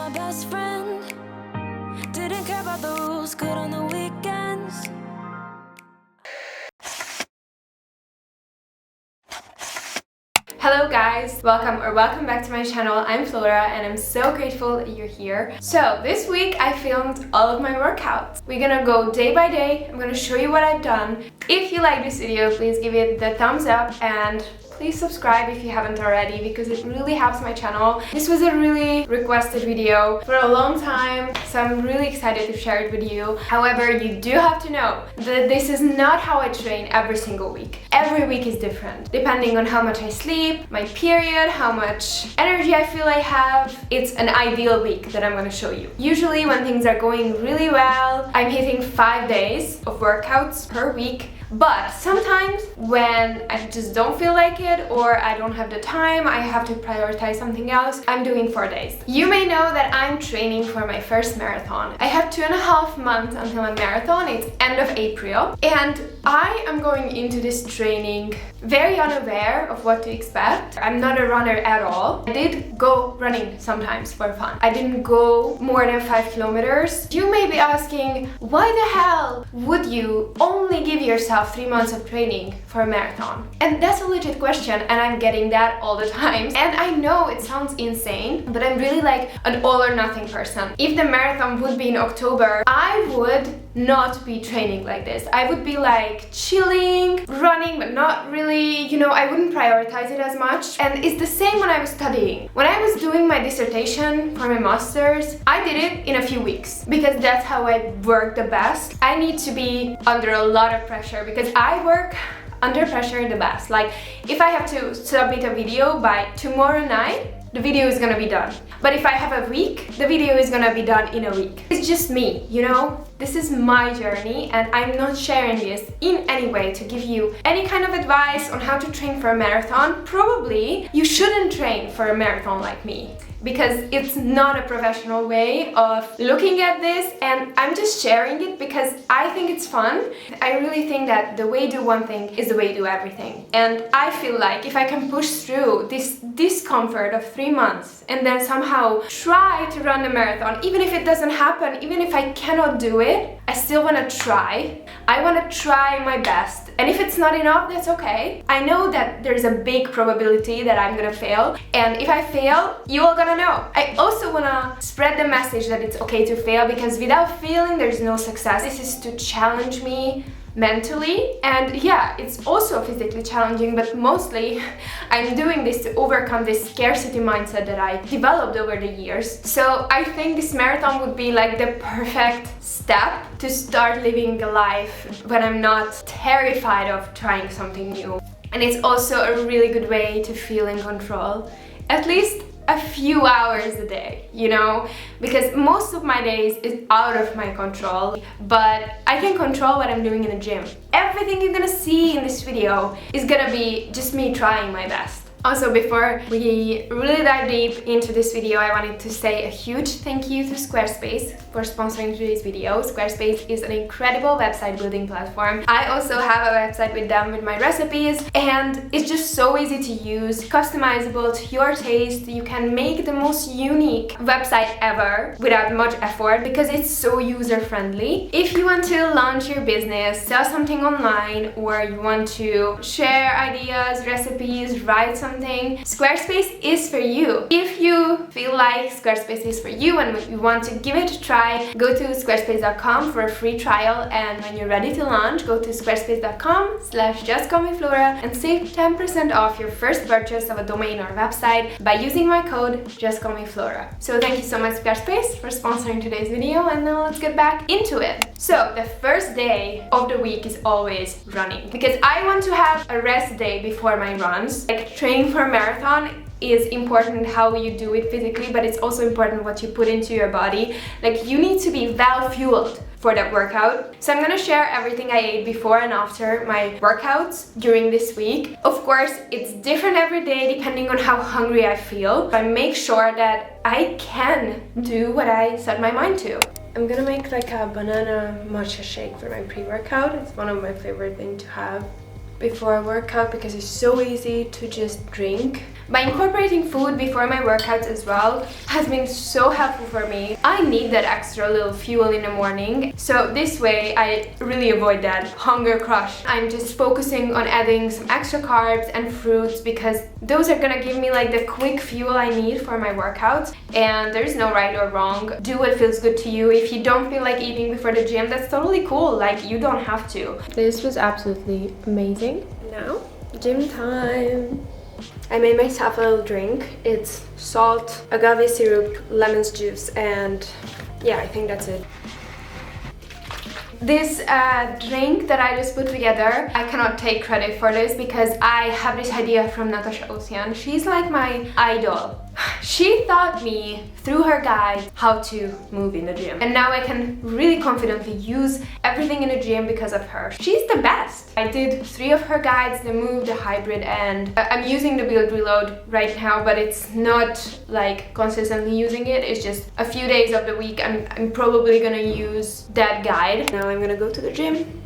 my best friend. Didn't care about the rules, good on the weekends. Hello guys, welcome back to my channel. I'm Flora and I'm so grateful that you're here. So this week I filmed all of my workouts. We're gonna go day by day. I'm gonna show you what I've done. If you like this video, please give it the thumbs up and please subscribe if you haven't already, because it really helps my channel. This was a really requested video for a long time, so I'm really excited to share it with you. However, you do have to know that this is not how I train every single week. Every week is different, depending on how much I sleep, my period, how much energy I feel I have. It's an ideal week that I'm going to show you. Usually when things are going really well, I'm hitting 5 days of workouts per week. But sometimes when I just don't feel like it or I don't have the time, I have to prioritize something else, I'm doing 4 days. You may know that I'm training for my first marathon. I have 2.5 months until my marathon. It's end of April. And I am going into this training very unaware of what to expect. I'm not a runner at all. I did go running sometimes for fun. I didn't go more than 5 kilometers. You may be asking, why the hell would you only give yourself 3 months of training for a marathon? And that's a legit question, and I'm getting that all the time. And I know it sounds insane, but I'm really like an all or nothing person. If the marathon would be in October, I would not be training like this. I would be like chilling, running, but not really, you know, I wouldn't prioritize it as much. And it's the same when I was studying. When I was doing my dissertation for my master's, I did it in a few weeks because that's how I work the best. I need to be under a lot of pressure because I work under pressure the best. Like if I have to submit a video by tomorrow night, the video is gonna be done. But if I have a week, the video is gonna be done in a week. It's just me, you know? This is my journey and I'm not sharing this in any way to give you any kind of advice on how to train for a marathon. Probably you shouldn't train for a marathon like me, because it's not a professional way of looking at this, and I'm just sharing it because I think it's fun. I really think that the way you do one thing is the way you do everything. And I feel like if I can push through this discomfort of 3 months and then somehow try to run the marathon, even if it doesn't happen, even if I cannot do it, I still want to try. I want to try my best. And if it's not enough, that's okay. I know that there's a big probability that I'm gonna fail. And if I fail, you all gonna know. I also wanna spread the message that it's okay to fail, because without failing, there's no success. This is to challenge me mentally, and yeah, it's also physically challenging, but mostly I'm doing this to overcome this scarcity mindset that I developed over the years. So I think this marathon would be like the perfect step to start living a life when I'm not terrified of trying something new. And it's also a really good way to feel in control, at least a few hours a day, you know, because most of my days is out of my control, but I can control what I'm doing in the gym. Everything you're gonna see in this video is gonna be just me trying my best. Also, before we really dive deep into this video, I wanted to say a huge thank you to Squarespace for sponsoring today's video. Squarespace is an incredible website building platform. I also have a website with them with my recipes, and it's just so easy to use, customizable to your taste. You can make the most unique website ever without much effort because it's so user-friendly. If you want to launch your business, sell something online, or you want to share ideas, recipes, write something, Squarespace is for you. If you feel like Squarespace is for you and you want to give it a try, go to squarespace.com for a free trial, and when you're ready to launch, go to squarespace.com/Justcallmeflora and save 10% off your first purchase of a domain or website by using my code Justcallmeflora. So thank you so much, Squarespace, for sponsoring today's video, and now let's get back into it. So the first day of the week is always running, because I want to have a rest day before my runs. Like training for a marathon is important how you do it physically, but it's also important what you put into your body. Like you need to be well fueled for that workout. So I'm gonna share everything I ate before and after my workouts during this week. Of course, it's different every day depending on how hungry I feel. I make sure that I can do what I set my mind to. I'm gonna make like a banana matcha shake for my pre-workout. It's one of my favorite things to have before a workout because it's so easy to just drink. By incorporating food before my workouts as well has been so helpful for me. I need that extra little fuel in the morning, so this way I really avoid that hunger crush. I'm just focusing on adding some extra carbs and fruits because those are gonna give me like the quick fuel I need for my workouts, and there's no right or wrong. Do what feels good to you. If you don't feel like eating before the gym, that's totally cool. Like, you don't have to. This was absolutely amazing. Now, gym time. I made myself a little drink. It's salt, agave syrup, lemon juice, and yeah, I think that's it. This drink that I just put together, I cannot take credit for this because I have this idea from NATACHA OCEANE. She's like my idol. She taught me through her guide how to move in the gym, and now I can really confidently use everything in the gym because of her. She's the best. I did 3 of her guides, the move, the hybrid, and I'm using the build reload right now, but it's not like consistently using it. It's just a few days of the week I'm probably gonna use that guide. Now I'm gonna go to the gym.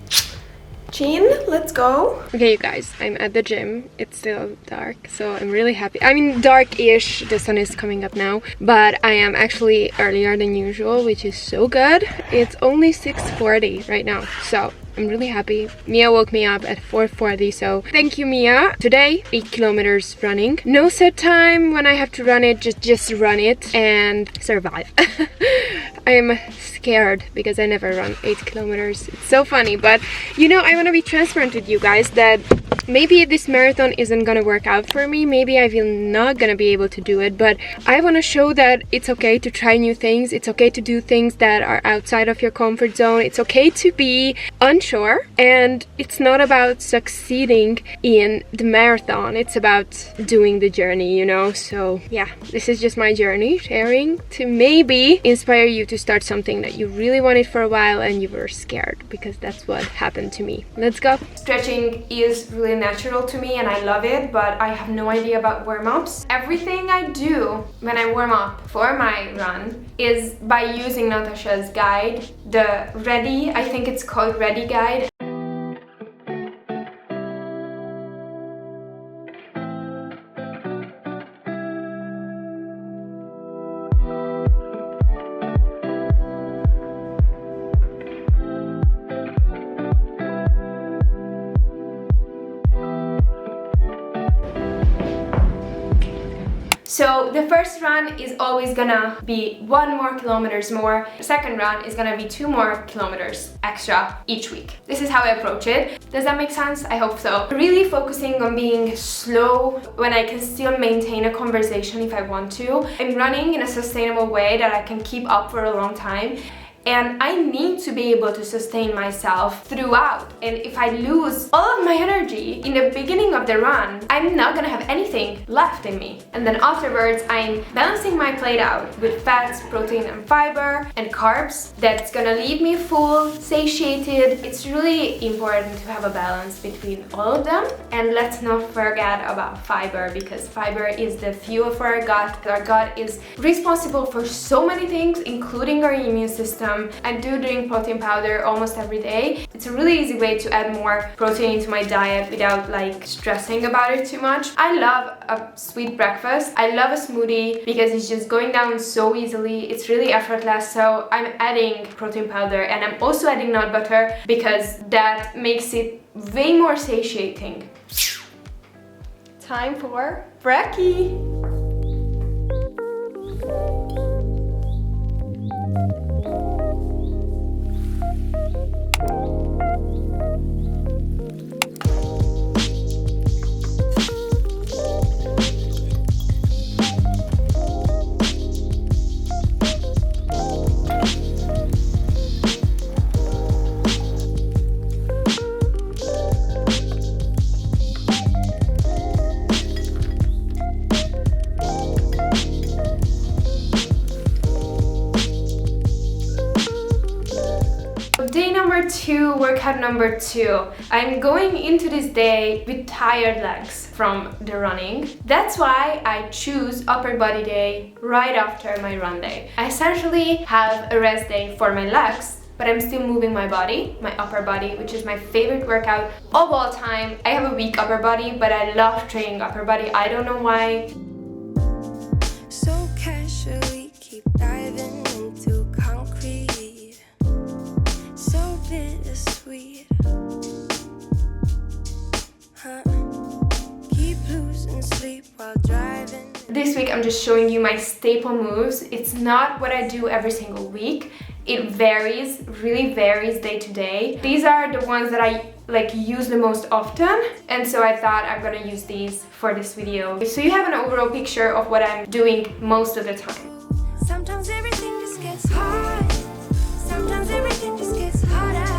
Jean, let's go. Okay, you guys, I'm at the gym. It's still dark, so I'm really happy. I mean, dark-ish. The sun is coming up now, but I am actually earlier than usual, which is so good. It's only 6:40 right now, so I'm really happy. Mia woke me up at 4:40, so thank you, Mia. Today, 8 kilometers running. No set time when I have to run it, just run it and survive. I'm scared because I never run 8 kilometers. It's so funny, but you know, I want to be transparent with you guys that maybe this marathon isn't gonna work out for me. Maybe I will not gonna be able to do it, but I want to show that it's okay to try new things. It's okay to do things that are outside of your comfort zone. It's okay to be unsure, and it's not about succeeding in the marathon. It's about doing the journey, you know? So yeah, this is just my journey, sharing to maybe inspire you to start something that you really wanted for a while and you were scared, because that's what happened to me. Let's go. Stretching is really natural to me and I love it, but I have no idea about warm-ups. Everything I do when I warm up for my run is by using Natasha's guide, the Ready, I think it's called Ready guide. So the first run is always gonna be 1 more kilometers more. The second run is gonna be 2 more kilometers extra each week. This is how I approach it. Does that make sense? I hope so. Really focusing on being slow when I can still maintain a conversation if I want to. I'm running in a sustainable way that I can keep up for a long time. And I need to be able to sustain myself throughout. And if I lose all of my energy in the beginning of the run, I'm not gonna have anything left in me. And then afterwards, I'm balancing my plate out with fats, protein, and fiber, and carbs. That's gonna leave me full, satiated. It's really important to have a balance between all of them. And let's not forget about fiber, because fiber is the fuel for our gut. Our gut is responsible for so many things, including our immune system. I do drink protein powder almost every day. It's a really easy way to add more protein into my diet without like stressing about it too much. I love a sweet breakfast. I love a smoothie because it's just going down so easily. It's really effortless. So I'm adding protein powder, and I'm also adding nut butter because that makes it way more satiating. Time for brekkie. Day number 2, workout number 2. I'm going into this day with tired legs from the running. That's why I choose upper body day right after my run day. I essentially have a rest day for my legs but I'm still moving my body, my upper body, which is my favorite workout of all time. I have a weak upper body, but I love training upper body. I don't know why. So casually keep diving into concrete, so bittersweet, huh? Keep losing sleep while driving. This week I'm just showing you my staple moves. It's not what I do every single week. It varies, really varies day to day. These are the ones that I use the most often, and so I thought I'm gonna use these for this video. So you have an overall picture of what I'm doing most of the time. Sometimes everything just gets hard. Sometimes everything just gets harder.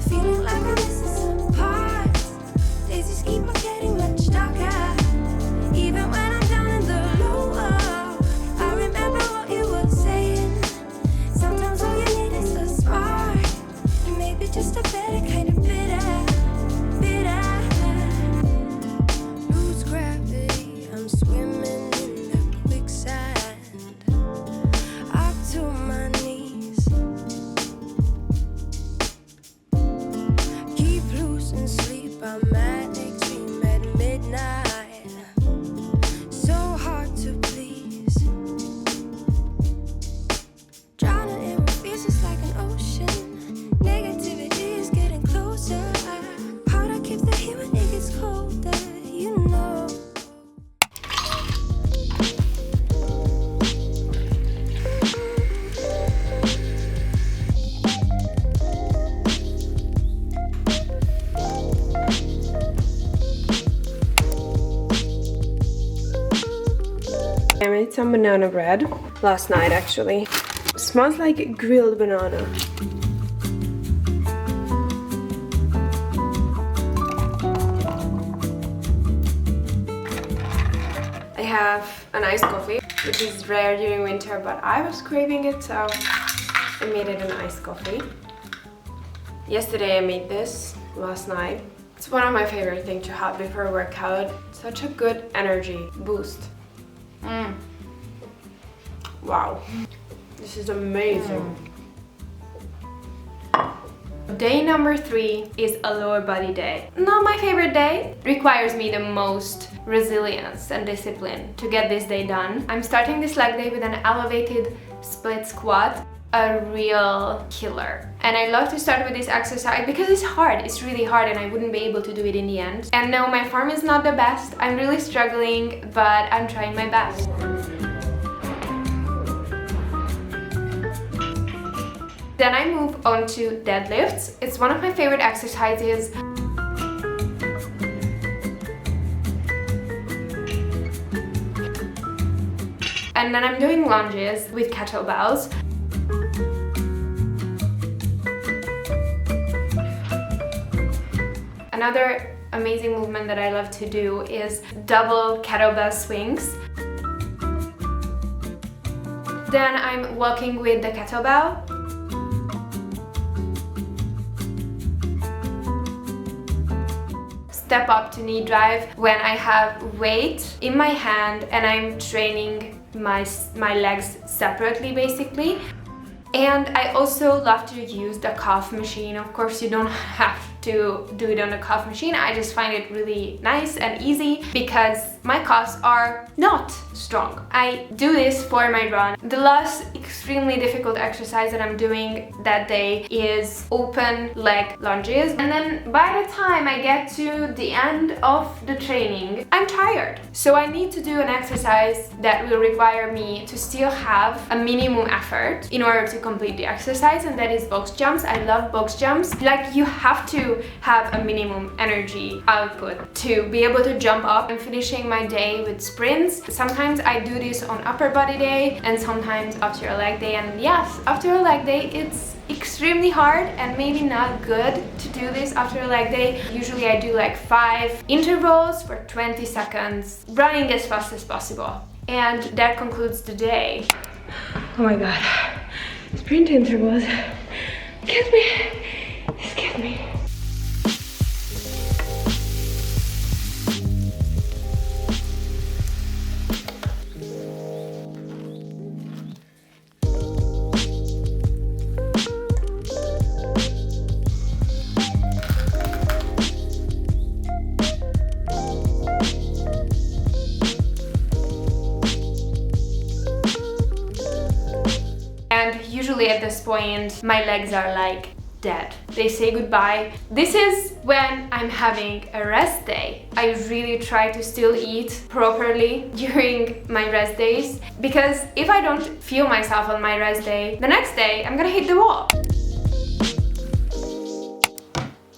Feeling like I'm missing some parts. Days just keep on getting much darker. Even when I'm down in the lower, I remember what you were saying. Sometimes all you need is a spark, and maybe just a better kind of bitter. Lose gravity, I'm swimming in the quicksand, up to my knees. Keep losing sleep, I'm manic dream at midnight. So hard to please. Drowning in what feels just like an ocean. Negativity is getting closer. Harder keeps the heat when it gets colder, you know. I made some banana bread last night actually. It smells like grilled banana. I have an iced coffee, which is rare during winter, but I was craving it, so I made it an iced coffee. Yesterday I made this, last night. It's one of my favorite things to have before a workout. Such a good energy boost. Wow, this is amazing. Day number 3 is a lower body day. Not my favorite day. Requires me the most resilience and discipline to get this day done. I'm starting this leg day with an elevated split squat, a real killer. And I love to start with this exercise because it's hard. It's really hard and I wouldn't be able to do it in the end. And no, my form is not the best. I'm really struggling, but I'm trying my best. Then I move on to deadlifts. It's one of my favorite exercises. And then I'm doing lunges with kettlebells. Another amazing movement that I love to do is double kettlebell swings. Then I'm walking with the kettlebell. Step up to knee drive when I have weight in my hand and I'm training my legs separately basically. And I also love to use the calf machine. Of course, you don't have to do it on the calf machine. I just find it really nice and easy because my calves are not strong. I do this for my run. The last extremely difficult exercise that I'm doing that day is open leg lunges. And then by the time I get to the end of the training, I'm tired. So I need to do an exercise that will require me to still have a minimum effort in order to complete the exercise, and that is box jumps. I love box jumps. Like, you have to have a minimum energy output to be able to jump up. I'm finishing my day with sprints. Sometimes I do this on upper body day and sometimes after a leg day, and yes, after a leg day it's extremely hard and maybe not good to do this after a leg day. Usually I do like 5 intervals for 20 seconds, running as fast as possible. And that concludes the day. Oh my god, sprint intervals kills me. This kills me. this point, my legs are like dead. They say goodbye. This is when I'm having a rest day. I really try to still eat properly during my rest days, because if I don't feel myself on my rest day, the next day I'm gonna hit the wall.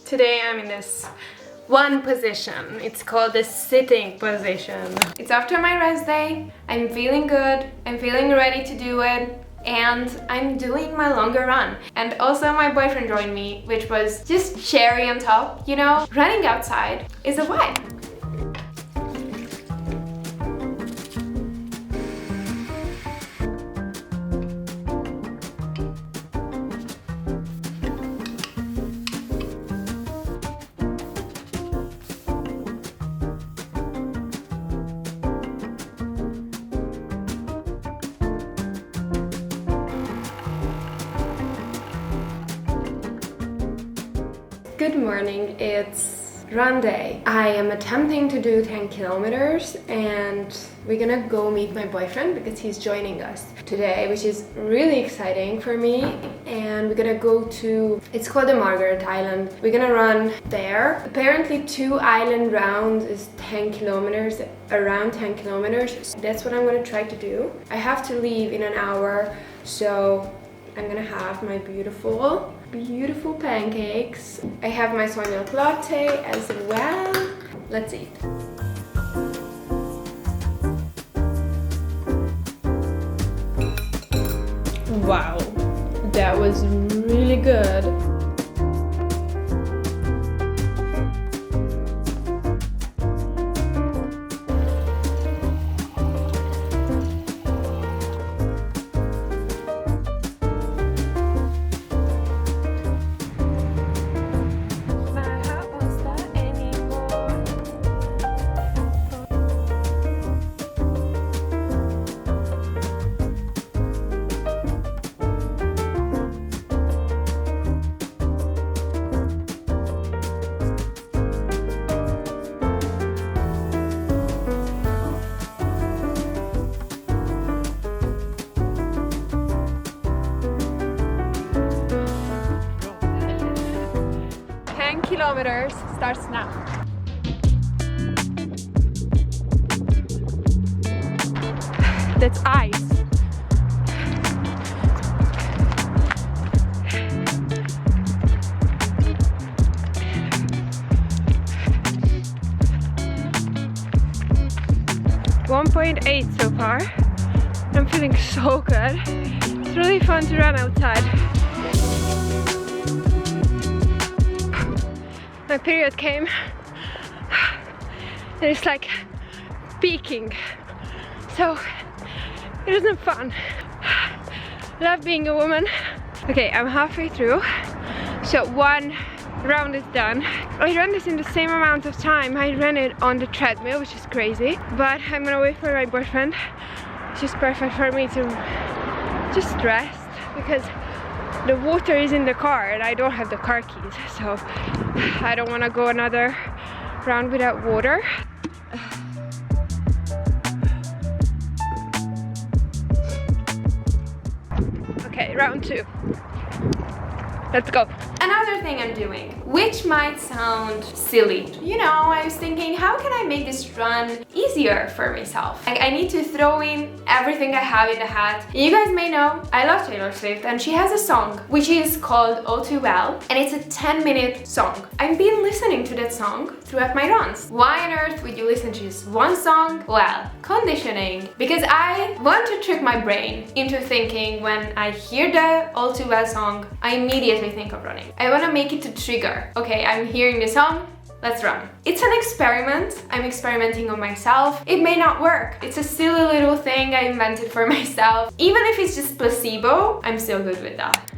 Today I'm in this one position. It's called the sitting position. It's after my rest day. I'm feeling good. I'm feeling ready to do it. And I'm doing my longer run. And also my boyfriend joined me, which was just cherry on top, you know? Running outside is a vibe. Good morning, it's run day. I am attempting to do 10 kilometers and we're gonna go meet my boyfriend because he's joining us today, which is really exciting for me. And we're gonna go to, it's called the Margaret Island. We're gonna run there. Apparently 2 island rounds is 10 kilometers, around 10 kilometers. So that's what I'm gonna try to do. I have to leave in an hour, so I'm gonna have my beautiful pancakes. I have my soy milk latte as well. Let's eat. Wow, that was really good. Kilometers starts now. That's ice. .8 so far. I'm feeling so good. It's really fun to run outside. My period came and it's like peaking, so it isn't fun. Love being a woman. Okay, I'm halfway through, so 1 round is done. I ran this in the same amount of time I ran it on the treadmill, which is crazy, but I'm gonna wait for my boyfriend. It's just perfect for me to just rest because the water is in the car and I don't have the car keys, so I don't want to go another round without water. Okay, round 2. Let's go. Another thing I'm doing, which might sound silly. You know, I was thinking, how can I make this run easier for myself? Like, I need to throw in everything I have in the hat. You guys may know, I love Taylor Swift and she has a song which is called All Too Well, and it's a 10-minute song. I've been listening to that song throughout my runs. Why on earth would you listen to just one song? Well, conditioning. Because I want to trick my brain into thinking when I hear the All Too Well song, I immediately think of running. I want to make it to trigger. Okay, I'm hearing the song, let's run. It's an experiment. I'm experimenting on myself. It may not work. It's a silly little thing I invented for myself. Even if it's just placebo, I'm still good with that.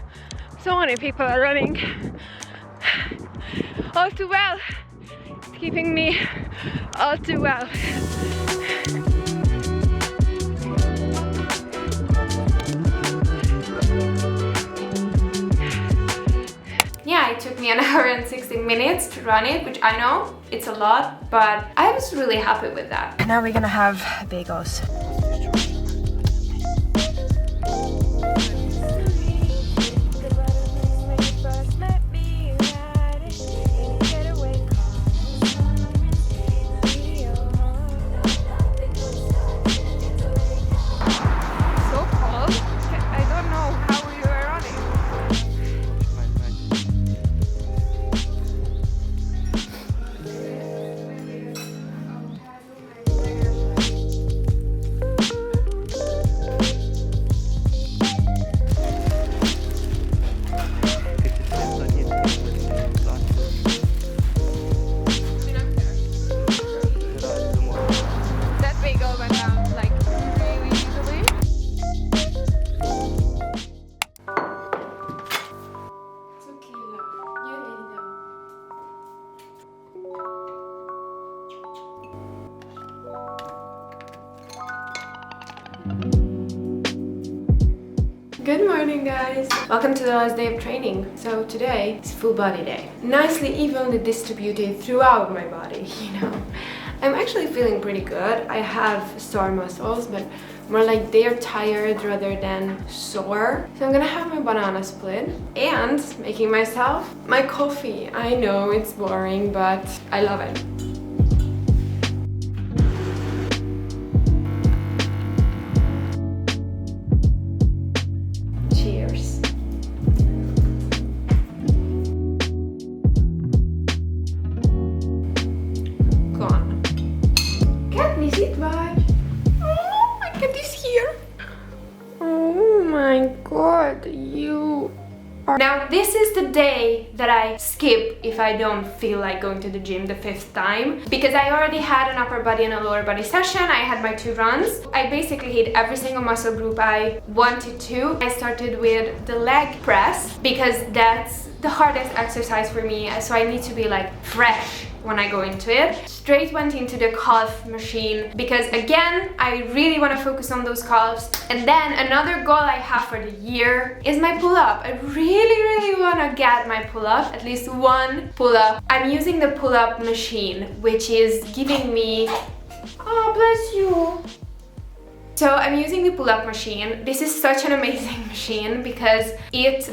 So many people are running. All too well. It's keeping me all too well. Yeah, it took me an hour and 16 minutes to run it, which I know it's a lot, but I was really happy with that. Now we're gonna have bagels. Good morning, guys! Welcome to the last day of training. So today is full body day. Nicely evenly distributed throughout my body, you know. I'm actually feeling pretty good. I have sore muscles, but more like they're tired rather than sore. So I'm gonna have my banana split and making myself my coffee. I know it's boring, but I love it. Cheers. Go on. Cat, ni sitt var. Oh, my cat is here. Oh my god, you are... Now this is the day that I skip if I don't feel like going to the gym the 5th time, because I already had an upper body and a lower body session. I had my 2 runs. I basically hit every single muscle group I wanted to. I started with the leg press because that's the hardest exercise for me, so I need to be like fresh when I go into it. Straight went into the calf machine because again, I really want to focus on those calves. And then another goal I have for the year is my pull-up. I really want to get my pull-up, at least one pull-up. I'm using the pull-up machine, which is giving me... Oh, bless you! So I'm using the pull-up machine. This is such an amazing machine because it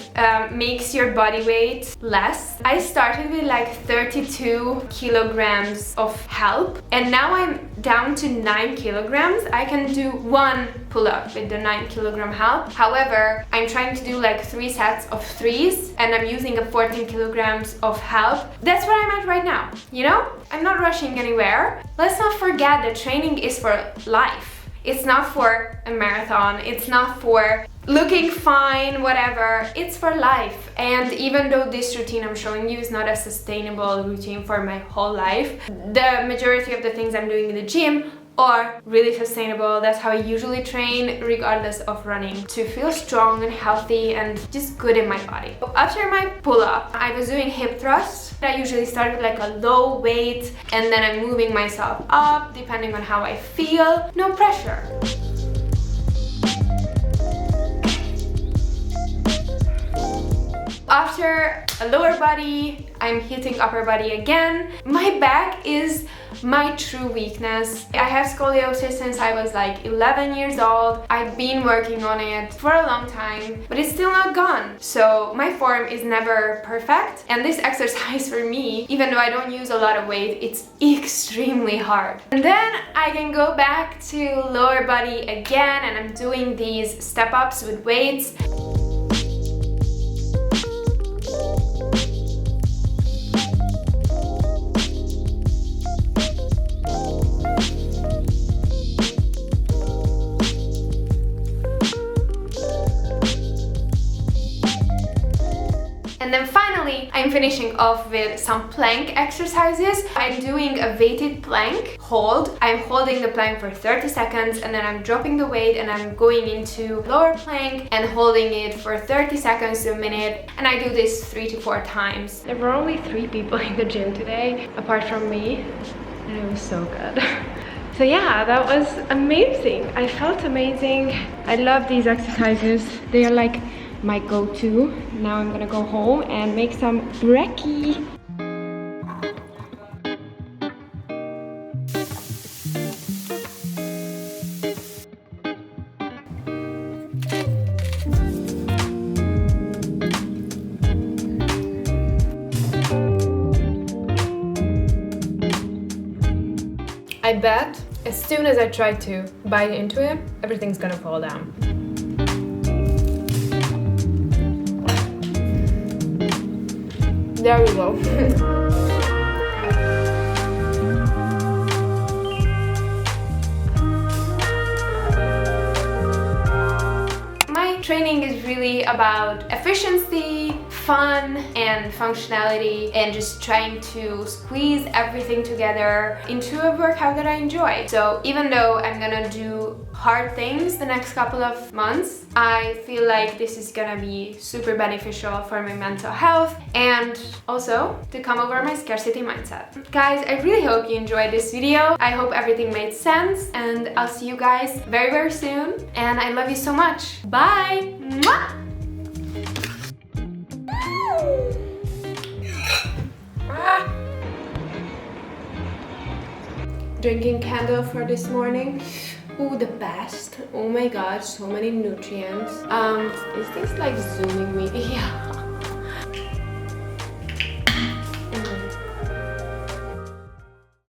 makes your body weight less. I started with like 32 kilograms of help and now I'm down to 9 kilograms. I can do 1 pull-up with the 9 kilogram help. However, I'm trying to do like 3 sets of 3s and I'm using a 14 kilograms of help. That's where I'm at right now, you know? I'm not rushing anywhere. Let's not forget that training is for life. It's not for a marathon, it's not for looking fine, whatever. It's for life. And even though this routine I'm showing you is not a sustainable routine for my whole life, the majority of the things I'm doing in the gym are really sustainable. That's how I usually train, regardless of running, to feel strong and healthy and just good in my body. After my pull-up, I was doing hip thrusts. I usually start with like a low weight and then I'm moving myself up depending on how I feel. No pressure. After a lower body, I'm hitting upper body again. My back is my true weakness. I have scoliosis since I was like 11 years old. I've been working on it for a long time, but it's still not gone. So my form is never perfect. And this exercise for me, even though I don't use a lot of weight, it's extremely hard. And then I can go back to lower body again and I'm doing these step-ups with weights. And then finally, I'm finishing off with some plank exercises. I'm doing a weighted plank hold. I'm holding the plank for 30 seconds and then I'm dropping the weight and I'm going into lower plank and holding it for 30 seconds to a minute. And I do this 3 to 4 times. There were only 3 people in the gym today, apart from me, and it was so good. So yeah, that was amazing. I felt amazing. I love these exercises. They are like my go-to. Now I'm gonna go home and make some brekkie. I bet as soon as I try to bite into it, everything's gonna fall down. There we go. My training is really about efficiency, fun and functionality and just trying to squeeze everything together into a workout that I enjoy. So even though I'm gonna do hard things the next couple of months, I feel like this is gonna be super beneficial for my mental health and also to come over my scarcity mindset. Guys, I really hope you enjoyed this video. I hope everything made sense, and I'll see you guys very, very soon. And I love you so much. Bye! Mwah! Drinking candle for this morning. Ooh, the best. Oh my god, so many nutrients. Is this like zooming me? Yeah.